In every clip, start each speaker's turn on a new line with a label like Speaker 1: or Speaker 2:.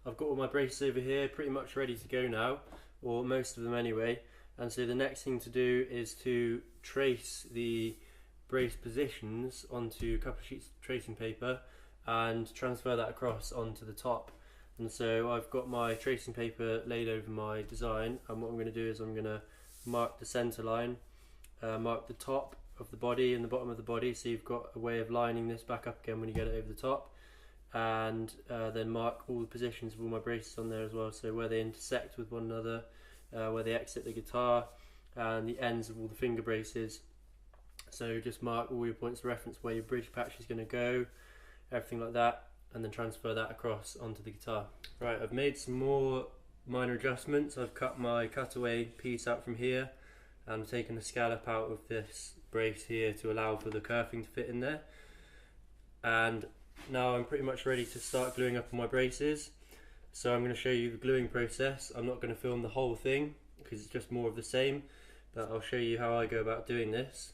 Speaker 1: I've got all my braces over here pretty much ready to go now, or most of them anyway, and so the next thing to do is to trace the brace positions onto a couple of sheets of tracing paper and transfer that across onto the top. And so I've got my tracing paper laid over my design, and what I'm going to do is I'm going to mark the centre line, mark the top of the body and the bottom of the body, so you've got a way of lining this back up again when you get it over the top, and then mark all the positions of all my braces on there as well, so where they intersect with one another, where they exit the guitar, and the ends of all the finger braces. So just mark all your points of reference where your bridge patch is going to go, everything like that, and then transfer that across onto the guitar. Right, I've made some more minor adjustments. I've cut my cutaway piece out from here and taken the scallop out of this brace here to allow for the kerfing to fit in there. And now I'm pretty much ready to start gluing up on my braces. So I'm going to show you the gluing process. I'm not going to film the whole thing because it's just more of the same, but I'll show you how I go about doing this.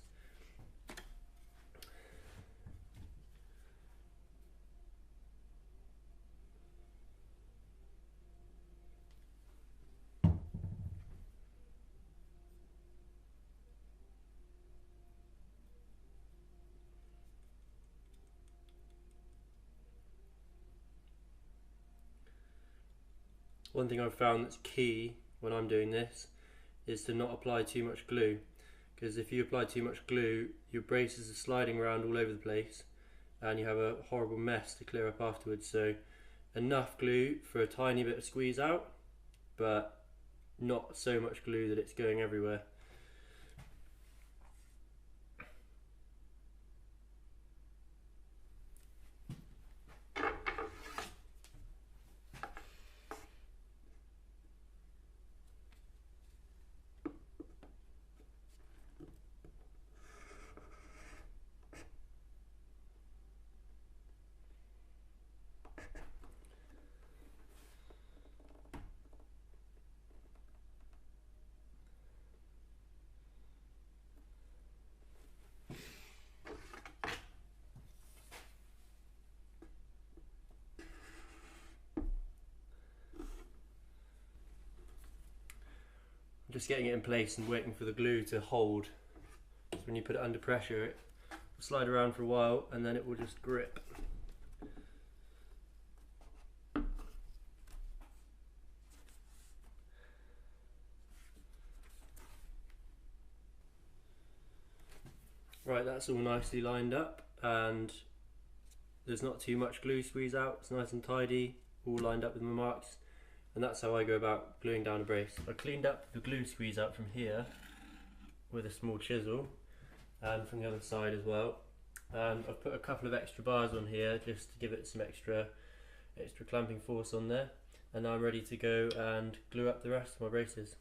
Speaker 1: One thing I've found that's key when I'm doing this is to not apply too much glue, because if you apply too much glue, your braces are sliding around all over the place and you have a horrible mess to clear up afterwards. So enough glue for a tiny bit of squeeze out, but not so much glue that it's going everywhere. Just getting it in place and waiting for the glue to hold. So when you put it under pressure, it will slide around for a while and then it will just grip. Right, that's all nicely lined up and there's not too much glue squeeze out. It's nice and tidy, all lined up with my marks. And that's how I go about gluing down a brace. I cleaned up the glue squeeze out from here with a small chisel, and from the other side as well. And I've put a couple of extra bars on here just to give it some extra clamping force on there. And now I'm ready to go and glue up the rest of my braces.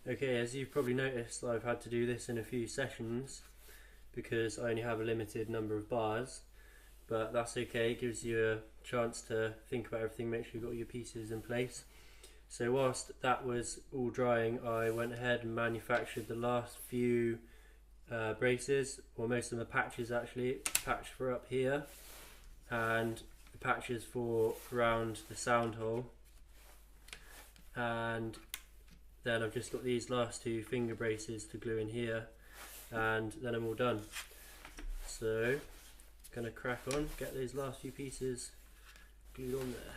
Speaker 1: Okay, as you've probably noticed, I've had to do this in a few sessions because I only have a limited number of bars, but that's okay. It gives you a chance to think about everything, make sure you've got all your pieces in place. So whilst that was all drying, I went ahead and manufactured the last few braces, or most of them are patches actually. Patch for up here and the patches for around the sound hole, and then I've just got these last two finger braces to glue in here, and then I'm all done. So gonna crack on, get those last few pieces glued on there.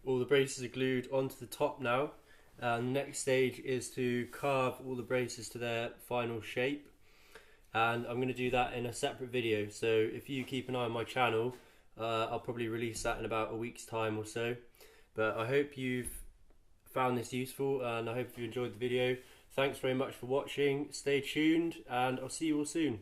Speaker 1: All the braces are glued onto the top now. The next stage is to carve all the braces to their final shape, and I'm going to do that in a separate video. So if you keep an eye on my channel, I'll probably release that in about a week's time or so. But I hope you've found this useful, and I hope you enjoyed the video. Thanks very much for watching. Stay tuned, and I'll see you all soon.